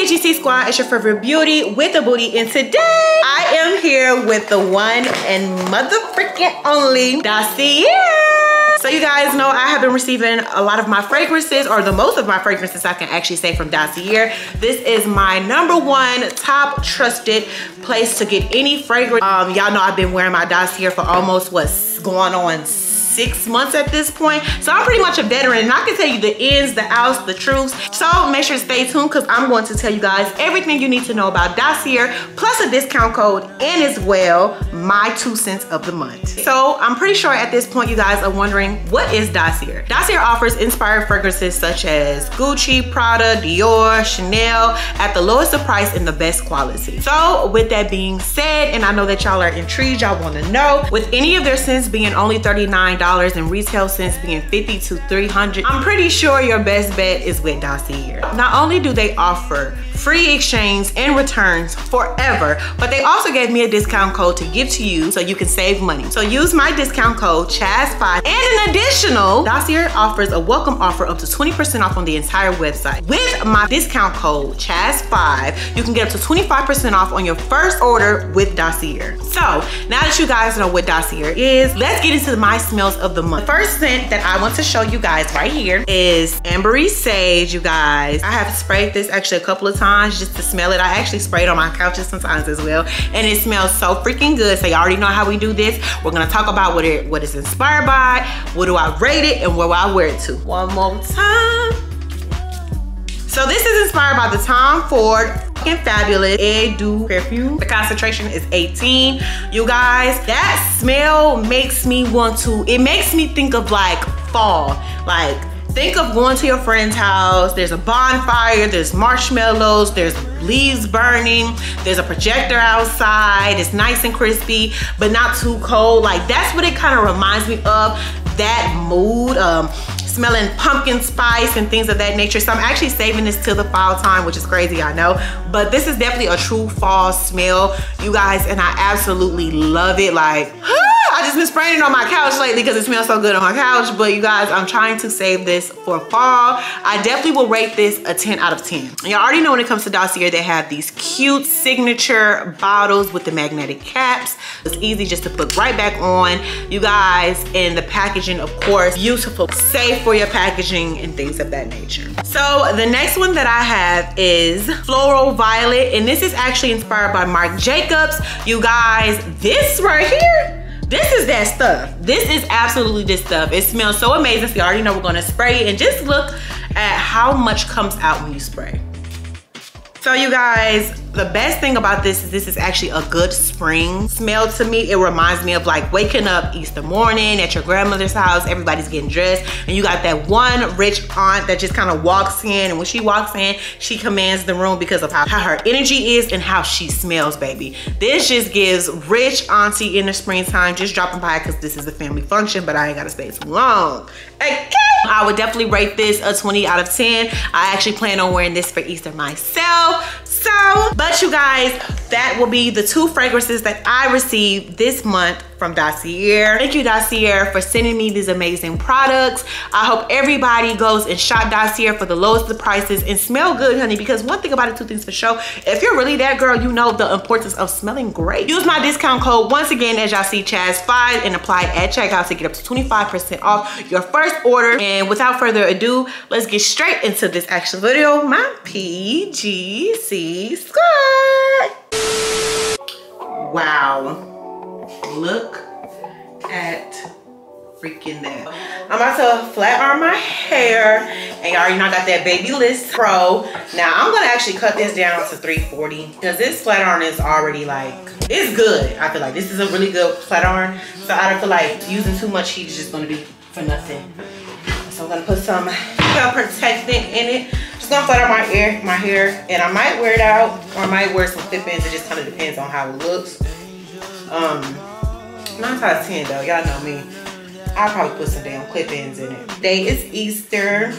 GC Squad, it's your favorite beauty with a booty, and today I am here with the one and motherfucking only Dossier. So you guys know I have been receiving a lot of my fragrances, or the most of my fragrances I can actually say, from Dossier. This is my #1 top trusted place to get any fragrance. Y'all know I've been wearing my Dossier for almost what's going on 6 months at this point. So I'm pretty much a veteran, and I can tell you the ins, the outs, the truths. So make sure to stay tuned, because I'm going to tell you guys everything you need to know about Dossier, plus a discount code, and as well, my 2 cents of the month. So I'm pretty sure at this point you guys are wondering, what is Dossier? Dossier offers inspired fragrances such as Gucci, Prada, Dior, Chanel at the lowest of price and the best quality. So with that being said, and I know that y'all are intrigued, y'all want to know, with any of their scents being only $39 and retail scents being $50 to $300, I'm pretty sure your best bet is with Dossier. Not only do they offer free exchange and returns forever, but they also gave me a discount code to give to you so you can save money. So use my discount code Chaz5, and an additional, Dossier offers a welcome offer up to 20% off on the entire website. With my discount code Chaz5, you can get up to 25% off on your first order with Dossier. So now that you guys know what Dossier is, let's get into my smells of the month. The first scent that I want to show you guys right here is Ambery Sage, you guys. I have sprayed this actually a couple of times just to smell it. I actually sprayed on my couches sometimes as well, and it smells so freaking good. So you already know how we do this. We're gonna talk about what it's inspired by, what do I rate it, and where will I wear it to. One more time. So this is inspired by the Tom Ford Fabulous Eau de perfume. The concentration is 18. You guys, that smell makes me want to, it makes me think of like fall. Like, think of going to your friend's house, there's a bonfire, there's marshmallows, there's leaves burning, there's a projector outside, it's nice and crispy, but not too cold. Like, that's what it kind of reminds me of, that mood. Smelling pumpkin spice and things of that nature. So I'm actually saving this till the fall time, which is crazy, I know, but this is definitely a true fall smell, you guys, and I absolutely love it. Like, I just been spraying it on my couch lately because it smells so good on my couch. But you guys, I'm trying to save this for fall. I definitely will rate this a 10 out of 10. Y'all already know when it comes to Dossier, they have these cute signature bottles with the magnetic caps. It's easy just to put right back on, you guys, and the packaging, of course, beautiful, safe for your packaging and things of that nature. So the next one that I have is Floral Violet, and this is actually inspired by Marc Jacobs. You guys, this right here, this is that stuff. This is absolutely this stuff. It smells so amazing. So you already know we're gonna spray it, and just look at how much comes out when you spray. So you guys, the best thing about this is actually a good spring smell to me. It reminds me of like waking up Easter morning at your grandmother's house, everybody's getting dressed, and you got that one rich aunt that just kind of walks in, and when she walks in, she commands the room because of how her energy is and how she smells, baby. This just gives rich auntie in the springtime, just dropping by because this is a family function, but I ain't gotta stay too long. Okay. I would definitely rate this a 20 out of 10. I actually plan on wearing this for Easter myself. So, but you guys, that will be the 2 fragrances that I received this month from Dossier. Thank you, Dossier, for sending me these amazing products. I hope everybody goes and shop Dossier for the lowest of prices and smell good, honey, because one thing about it, 2 things for sure. If you're really that girl, you know the importance of smelling great. Use my discount code, once again, as y'all see, Chaz5, and apply it at checkout to get up to 25% off your first order. And without further ado, let's get straight into this actual video. My PGC squad. Wow. Look at freaking that. I'm about to flat iron my hair, and y'all already know I got that Babyliss Pro. Now I'm gonna actually cut this down to 340 because this flat iron is already like, it's good. I feel like this is a really good flat iron, so I don't feel like using too much heat is just gonna be for nothing. So I'm gonna put some hair protectant in it. Just gonna flat iron my hair, and I might wear it out, or I might wear some clip-ins. It just kind of depends on how it looks. 9 times 10 though, y'all know me. I'll probably put some damn clip-ins in it. Today is Easter,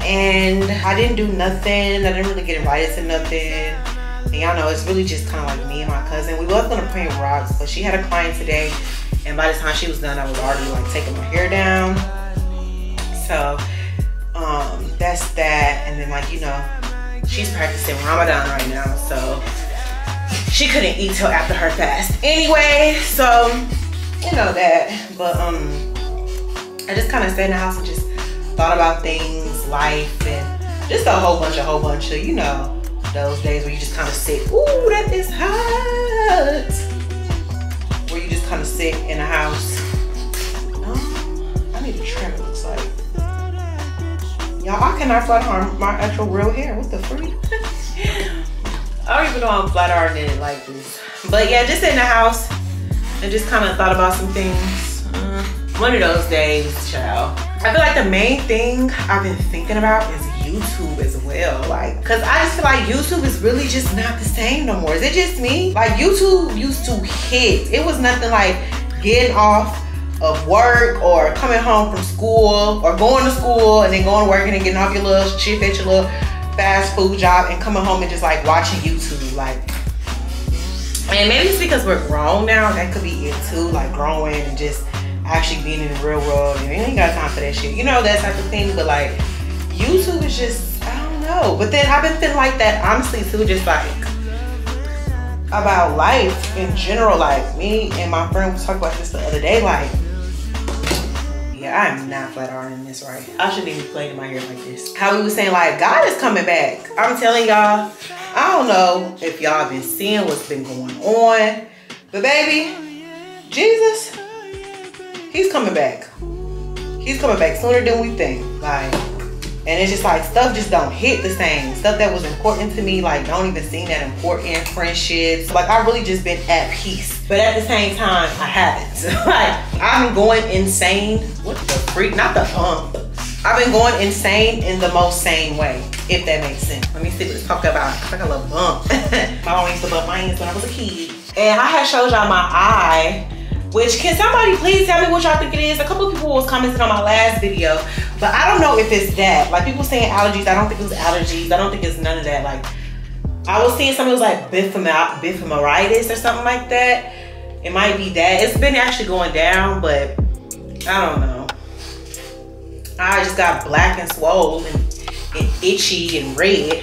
and I didn't do nothing. I didn't really get invited to nothing. And y'all know it's really just kind of like me and my cousin. We was gonna paint rocks, but she had a client today, and by the time she was done, I was already like taking my hair down. So that's that. And then, like, you know, she's practicing Ramadan right now, so she couldn't eat till after her fast. Anyway, so you know that. But I just kind of stayed in the house and just thought about things, life, and just a whole bunch of, you know, those days where you just kind of sit. Ooh, that is hot. Where you just kind of sit in the house. I need a trim, it looks like. Y'all, I cannot flat iron my actual real hair. What the freak? I don't even know I'm flat ironing it like this. But yeah, just in the house and just kind of thought about some things. One of those days, child. I feel like the main thing I've been thinking about is YouTube as well. Like, cause I just feel like YouTube is really just not the same no more. Is it just me? Like, YouTube used to hit. It was nothing like getting off of work or coming home from school or going to school and then going to work and then getting off your little shift at your little fast food job and coming home and just like watching YouTube. Like, and maybe it's because we're grown now. That could be it too. Like growing and just actually being in the real world. And you ain't got time for that shit. You know, that type of thing. But like, YouTube is just, I don't know. But then I've been feeling like that honestly too, just like about life in general. Like me and my friend was talking about this the other day. Like, yeah, I'm not flat ironing this right. I shouldn't even be playing my hair like this. How we was saying like, God is coming back. I'm telling y'all, I don't know if y'all been seeing what's been going on. But baby, Jesus, he's coming back. He's coming back sooner than we think. Like, and it's just like stuff just don't hit the same. Stuff that was important to me, like don't even seem that important. Friendships, like I've really just been at peace. But at the same time, I haven't. Like I've been going insane. What the freak? Not the I've been going insane in the most sane way, if that makes sense. Let me see what it's talking about. It's like a little bump. My mom used to bump my hands when I was a kid. And I had showed y'all my eye. Which, can somebody please tell me what y'all think it is? A couple of people was commenting on my last video, but I don't know if it's that. Like people saying allergies, I don't think it was allergies. I don't think it's none of that. Like I was seeing something was like biphomoritis or something like that. It might be that. It's been actually going down, but I don't know. I just got black and swollen and itchy and red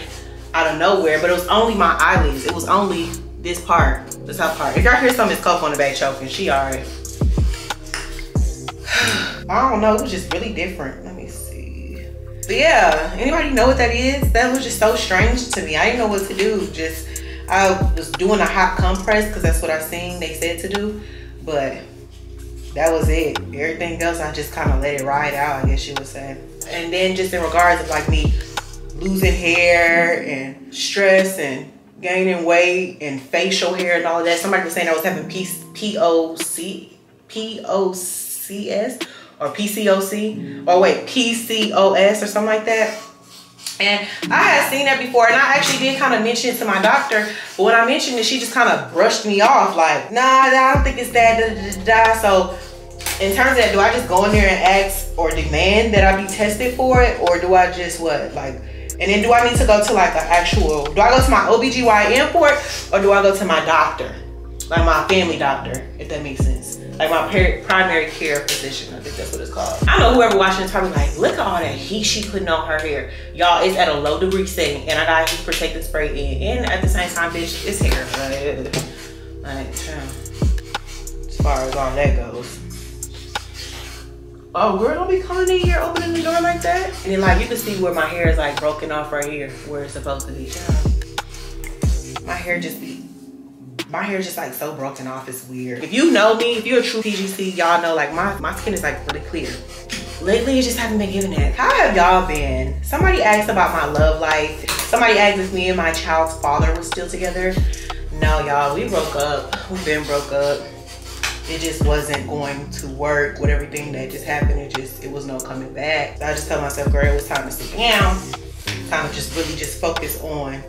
out of nowhere, but it was only my eyelids. It was only this part, the top part. If y'all hear some of this cough on the back choking, she alright. I don't know, it was just really different. Let me see. But yeah, anybody know what that is? That was just so strange to me. I didn't know what to do. Just, I was doing a hot compress because that's what I seen they said to do. But that was it. Everything else, I just kind of let it ride out, I guess you would say. And then just in regards of like me losing hair and stress and gaining weight and facial hair and all of that. Somebody was saying I was having PCOS or PCOC, or wait, PCOS or something like that. And I had seen that before, and I actually did kind of mention it to my doctor, but when I mentioned it, she just kind of brushed me off like, nah, I don't think it's that, da, da, da, da. So in terms of that, do I just go in there and ask or demand that I be tested for it, or do I just what, like, and then do I need to go to like an actual, do I go to my OBGYN for it, or do I go to my doctor? Like my family doctor, if that makes sense. Like my primary care physician, I think that's what it's called. I know whoever watching this probably like, look at all that heat she putting on her hair. Y'all, it's at a low degree setting, and I got heat protectant spray in. And at the same time, bitch, it's hair. Like, as far as all that goes. Oh, girl, don't be coming in here opening the door like that. And then like, you can see where my hair is like broken off right here, where it's supposed to be. My hair just like so broken off, it's weird. If you know me, if you're a true PGC, y'all know like my skin is like really clear. Lately, it just haven't been giving that. How have y'all been? Somebody asked about my love life. Somebody asked if me and my child's father was still together. No, y'all, we broke up. We've been broke up. It just wasn't going to work with everything that just happened. It was no coming back. So I just told myself, girl, it was time to sit down. Time to just really just focus on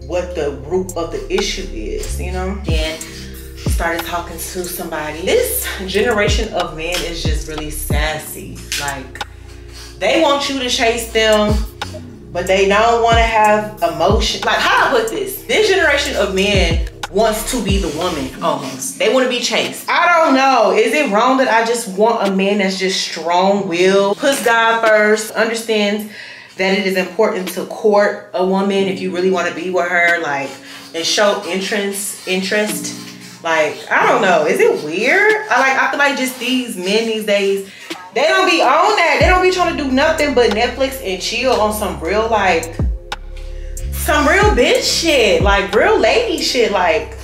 what the root of the issue is, you know? Then started talking to somebody. This generation of men is just really sassy. Like, they want you to chase them, but they don't want to have emotion. Like, how do I put this? This generation of men wants to be the woman, almost. They want to be chased. I don't know. Is it wrong that I just want a man that's just strong-willed, puts God first, understands that it is important to court a woman if you really want to be with her, like, and show interest. Like, I don't know, is it weird? I feel like just these men these days, they don't be on that. They don't be trying to do nothing but Netflix and chill on some real, like, some real bitch shit, like real lady shit. Like,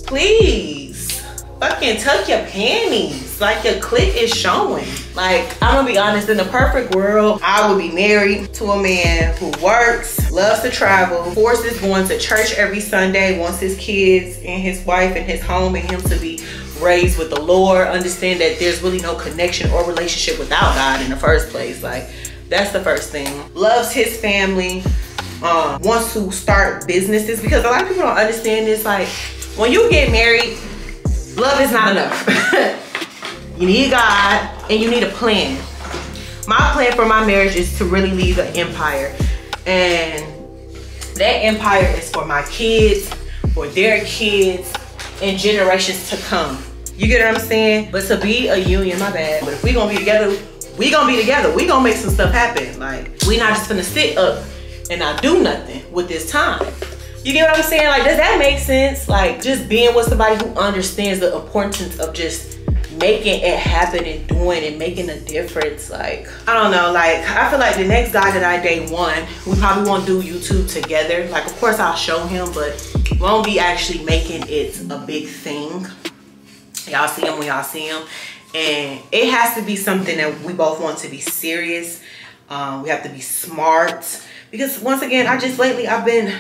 please fucking tuck your panties, like your clit is showing. Like, I'm gonna be honest, in the perfect world, I would be married to a man who works, loves to travel, forces going to church every Sunday, wants his kids and his wife and his home and him to be raised with the Lord, understand that there's really no connection or relationship without God in the first place. Like, that's the first thing. Loves his family, wants to start businesses, because a lot of people don't understand this. Like, when you get married, love is not enough. You need God and you need a plan. My plan for my marriage is to really leave an empire, and that empire is for my kids, for their kids, and generations to come. You get what I'm saying? But to be a union, my bad, but if we gonna be together, we gonna be together. We gonna make some stuff happen. Like, we not just gonna sit up and not do nothing with this time. You get what I'm saying? Like, does that make sense? Like, just being with somebody who understands the importance of just making it happen and doing and making a difference. Like, I don't know, like, I feel like the next guy that I date, we probably won't do YouTube together. Like, of course I'll show him, but won't be actually making it a big thing. Y'all see him when y'all see him, and it has to be something that we both want to be serious. We have to be smart, because once again, lately I've been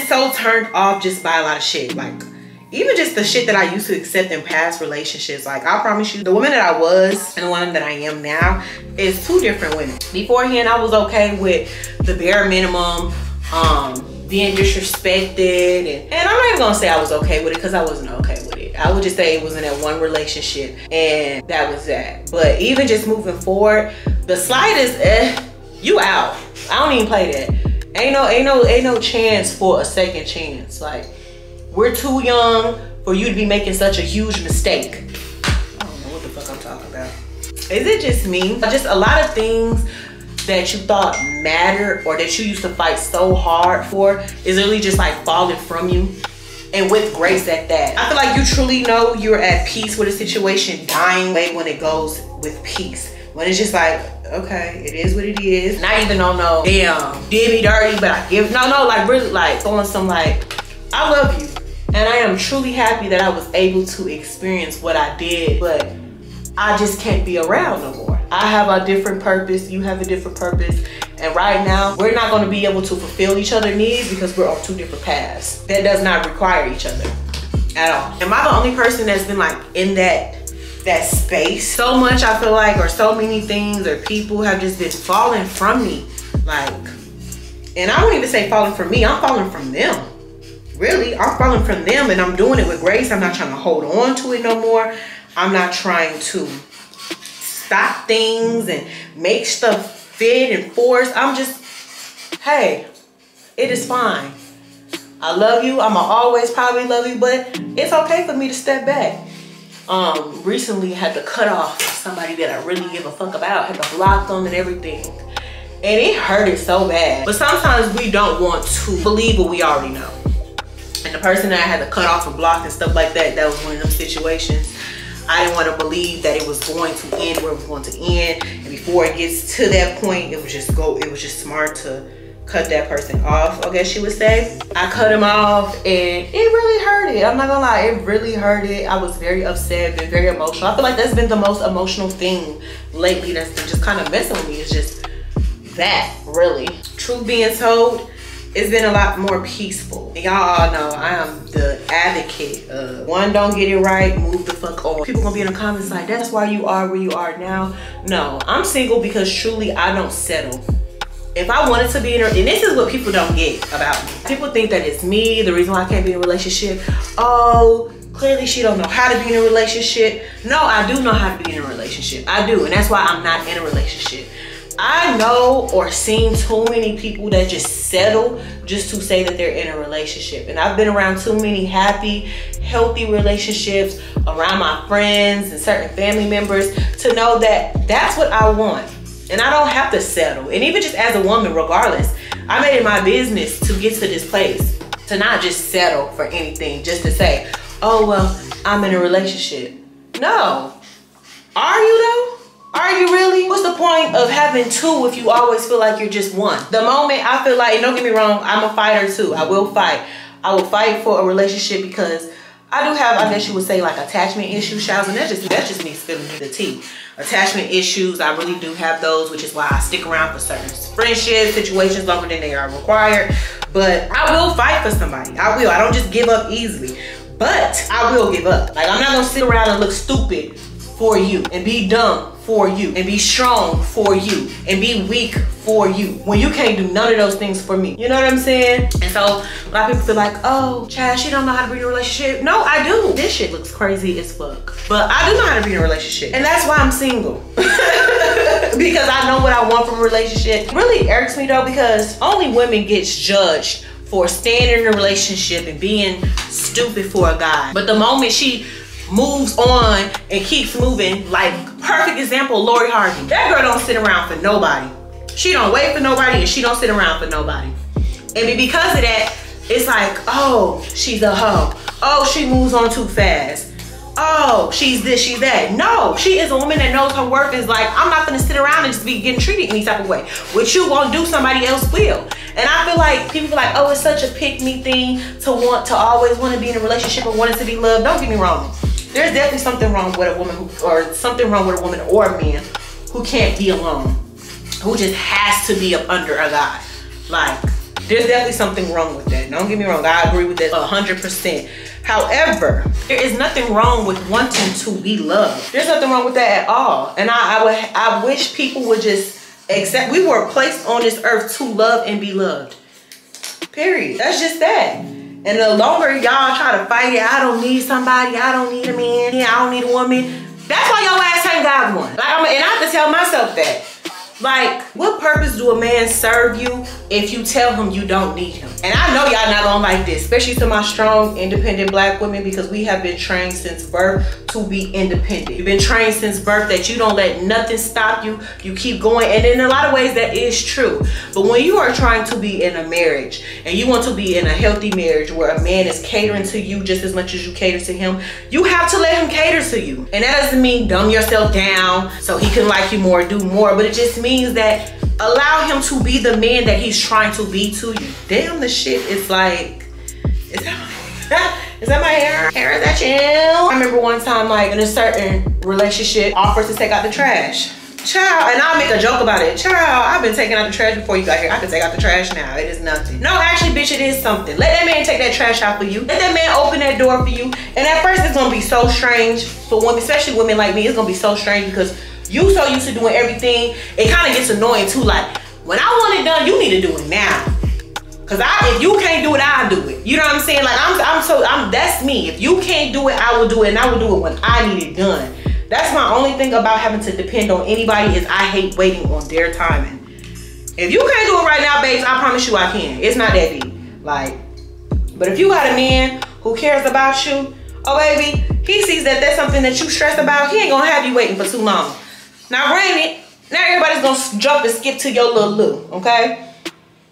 so turned off just by a lot of shit. Like, even just the shit that I used to accept in past relationships. Like, I promise you, the woman that I was and the one that I am now is two different women. Beforehand, I was okay with the bare minimum, being disrespected, and I'm not even gonna say I was okay with it, because I wasn't okay with it. I would just say it was in that one relationship, and that was that. But even just moving forward, the slightest, you out. I don't even play that. Ain't no chance for a second chance. Like, we're too young for you to be making such a huge mistake. I don't know what the fuck I'm talking about. Is it just me? Just a lot of things that you thought mattered, or that you used to fight so hard for, is really just like falling from you, and with grace at that. I feel like you truly know you're at peace with a situation dying away when it goes with peace. When it's just like, okay, it is what it is. Not even on no damn did me dirty, but I give, no, like really like throwing some like, I love you. And I am truly happy that I was able to experience what I did, but I just can't be around no more. I have a different purpose, you have a different purpose, and right now, we're not gonna be able to fulfill each other's needs because we're on two different paths. That does not require each other at all. Am I the only person that's been like in that space so much, I feel like, or so many things or people have just been falling from me? Like, and I won't even say falling from me, I'm falling from them. Really, I'm falling from them, and I'm doing it with grace. I'm not trying to hold on to it no more. I'm not trying to stop things and make stuff fit and force. I'm just, hey, it is fine. I love you. I'ma always probably love you, but it's okay for me to step back. Recently had to cut off somebody that I really give a fuck about. Had to block them and everything. And it hurted so bad. But sometimes we don't want to believe what we already know. And the person that I had to cut off and block and stuff like that, that was one of them situations. I didn't want to believe that it was going to end where it was going to end. And before it gets to that point, it was just smart to cut that person off, I guess you would say. I cut him off, and it really hurted. I'm not gonna lie, it really hurted. I was very upset, been very emotional. I feel like that's been the most emotional thing lately that's been just kind of messing with me. It's just that, really. Truth being told, it's been a lot more peaceful. Y'all all know I am the advocate of one, don't get it right, move the fuck on. People gonna be in the comments like, that's why you are where you are now. No, I'm single because truly I don't settle. If I wanted to be in a, and this is what people don't get about me. People think that it's me, the reason why I can't be in a relationship. Oh, clearly she don't know how to be in a relationship. No, I do know how to be in a relationship. I do, and that's why I'm not in a relationship. I know or seen too many people that just settle just to say that they're in a relationship. And I've been around too many happy, healthy relationships around my friends and certain family members to know that that's what I want. And I don't have to settle. And even just as a woman, regardless, I made it my business to get to this place, to not just settle for anything, just to say, oh, well, I'm in a relationship. No. Are you though? Are you really? What's the point of having two if you always feel like you're just one? The moment I feel like, and don't get me wrong, I'm a fighter too. I will fight. I will fight for a relationship because I do have, I guess you would say, like attachment issues, Chaz, and that's just me spilling the tea. Attachment issues, I really do have those, which is why I stick around for certain friendships, situations longer than they are required. But I will fight for somebody. I will. I don't just give up easily, but I will give up. Like, I'm not gonna sit around and look stupid for you and be dumb for you and be strong for you and be weak for you when you can't do none of those things for me. You know what I'm saying? And so a lot of people feel like, oh, Chaz, she don't know how to be in a relationship. No, I do. This shit looks crazy as fuck. But I do know how to be in a relationship. And that's why I'm single. Because I know what I want from a relationship. It really irks me though, because only women gets judged for staying in a relationship and being stupid for a guy. But the moment she moves on and keeps moving, like perfect example, Lori Harvey. That girl don't sit around for nobody. She don't wait for nobody and she don't sit around for nobody. And because of that, it's like, oh, she's a hoe. Oh, she moves on too fast. Oh, she's this, she's that. No, she is a woman that knows her worth. Is like, I'm not gonna sit around and just be getting treated any type of way. What you won't do, somebody else will. And I feel like people feel like, oh, it's such a pick-me thing to always want to be in a relationship or wanting to be loved. Don't get me wrong. There's definitely something wrong with a woman, or something wrong with a woman or a man who can't be alone, who just has to be up under a guy. Like, there's definitely something wrong with that. Don't get me wrong, I agree with that 100%. However, there is nothing wrong with wanting to be loved. There's nothing wrong with that at all. And I wish people would just accept, we were placed on this earth to love and be loved. Period. That's just that. And the longer y'all try to fight it, I don't need somebody, I don't need a man, I don't need a woman. That's why your ass ain't got one. Like, and I have to tell myself that. Like, what purpose do a man serve you if you tell him you don't need him? And I know y'all not gonna like this, especially to my strong, independent black women, because we have been trained since birth to be independent. You've been trained since birth that you don't let nothing stop you. You keep going, and in a lot of ways that is true. But when you are trying to be in a marriage, and you want to be in a healthy marriage where a man is catering to you just as much as you cater to him, you have to let him cater to you. And that doesn't mean dumb yourself down so he can like you more, do more, but it just means that allow him to be the man that he's trying to be to you. Damn, the shit is like, is that my hair? Hair, is that you? I remember one time, like, in a certain relationship, offered to take out the trash. Child, and I'll make a joke about it. Child, I've been taking out the trash before you got here. I can take out the trash now. It is nothing. No, actually, bitch, it is something. Let that man take that trash out for you. Let that man open that door for you. And at first, it's gonna be so strange for women, especially women like me. It's gonna be so strange because you so used to doing everything. It kind of gets annoying too. Like, when I want it done, you need to do it now. Cause if you can't do it, I'll do it. You know what I'm saying? Like, that's me. If you can't do it, I will do it, and I will do it when I need it done. That's my only thing about having to depend on anybody, is I hate waiting on their timing. If you can't do it right now, babes, I promise you I can. It's not that deep. Like, but if you got a man who cares about you, oh baby, he sees that that's something that you stress about, he ain't gonna have you waiting for too long. Now granted, now everybody's gonna jump and skip to your little Lou, okay?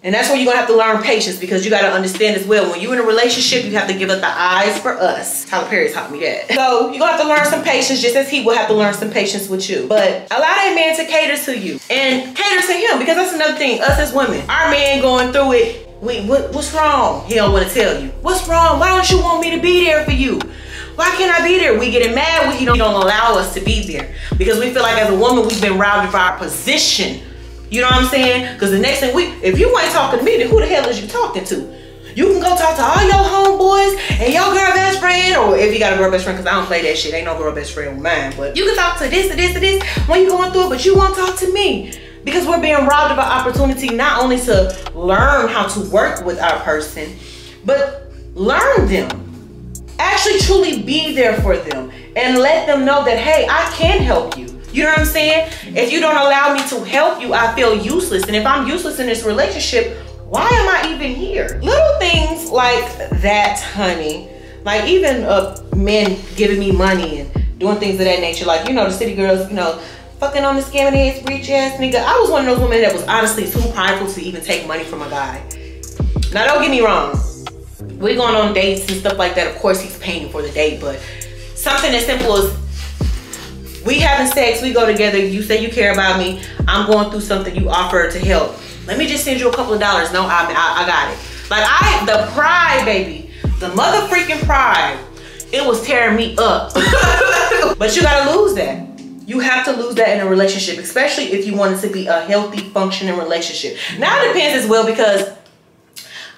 And that's where you're gonna have to learn patience, because you gotta understand as well, when you're in a relationship, you have to give us the eyes for us. Tyler Perry taught me that. So you're gonna have to learn some patience, just as he will have to learn some patience with you. But allow that man to cater to you and cater to him, because that's another thing, us as women, our man going through it, what's wrong? He don't wanna tell you. What's wrong? Why don't you want me to be there for you? Why can't I be there? We getting mad when he don't allow us to be there, because we feel like as a woman, we've been robbed of our position. You know what I'm saying? Because the next thing if you ain't talking to me, then who the hell is you talking to? You can go talk to all your homeboys and your girl best friend, or if you got a girl best friend, because I don't play that shit. Ain't no girl best friend with mine. But you can talk to this, to this, to this when you're going through it, but you won't talk to me. Because we're being robbed of our opportunity, not only to learn how to work with our person, but learn them. Actually truly be there for them and let them know that, hey, I can help you. You know what I'm saying? If you don't allow me to help you, I feel useless. And if I'm useless in this relationship, why am I even here? Little things like that, honey. Like even men giving me money and doing things of that nature. Like, you know, the city girls, you know, fucking on the scamming ass, rich ass nigga. I was one of those women that was honestly too prideful to even take money from a guy. Now don't get me wrong. We're going on dates and stuff like that. Of course he's paying for the date, but something as simple as we having sex, we go together, you say you care about me, I'm going through something, you offer to help. Let me just send you a couple of dollars. No, I got it. Like the pride, baby. The mother freaking pride. It was tearing me up. But you gotta lose that. You have to lose that in a relationship, especially if you want it to be a healthy, functioning relationship. Now it depends as well, because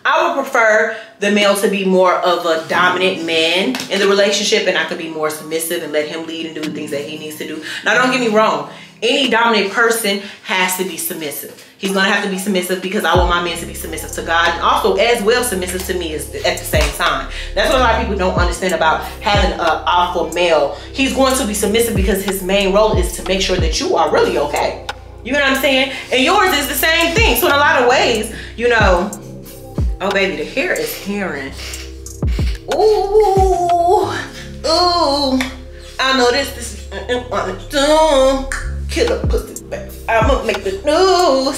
I would prefer the male to be more of a dominant man in the relationship, and I could be more submissive and let him lead and do the things that he needs to do. Now don't get me wrong. Any dominant person has to be submissive. He's gonna have to be submissive because I want my men to be submissive to God, and also as well submissive to me at the same time. That's what a lot of people don't understand about having an alpha male. He's going to be submissive because his main role is to make sure that you are really okay. You know what I'm saying? And yours is the same thing. So in a lot of ways, you know, oh baby, the hair is hearing. Ooh, ooh. I know this is killer pussy back. I'ma make the news.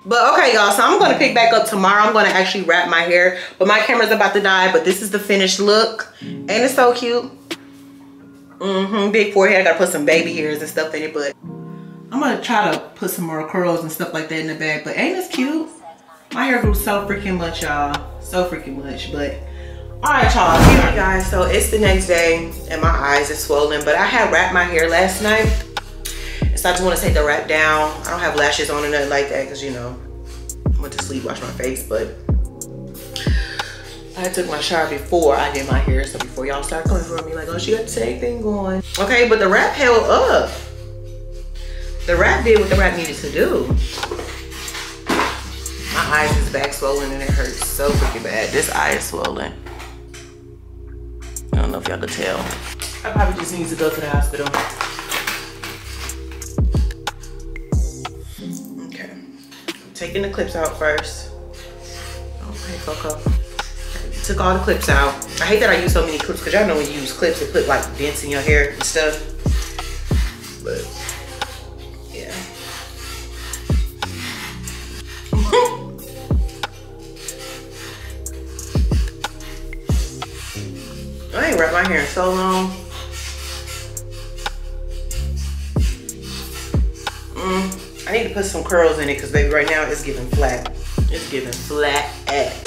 But okay, y'all, so I'm gonna pick back up tomorrow. I'm gonna actually wrap my hair, but my camera's about to die. But this is the finished look. Ain't it so cute? Big forehead. I gotta put some baby hairs and stuff in it, but I'm gonna try to put some more curls and stuff like that in the back. But ain't this cute? My hair grew so freaking much, y'all. So freaking much. But all right, y'all. Hey guys, so it's the next day and my eyes are swollen, but I had wrapped my hair last night. So I just want to take the wrap down. I don't have lashes on or nothing like that because, you know, I went to sleep, washed my face, but I took my shower before I did my hair. So before y'all start coming for me like, oh, she got the same thing going. Okay, but the wrap held up. The wrap did what the wrap needed to do. My eyes is back swollen and it hurts so freaking bad. This eye is swollen. I don't know if y'all could tell. I probably just need to go to the hospital. Taking the clips out first. Okay, Coco. Took all the clips out. I hate that I use so many clips because y'all know when you use clips, it put like dents in your hair and stuff. But yeah. I ain't wrapped my hair in so long. I need to put some curls in it because baby right now it's giving flat. It's giving flat ass.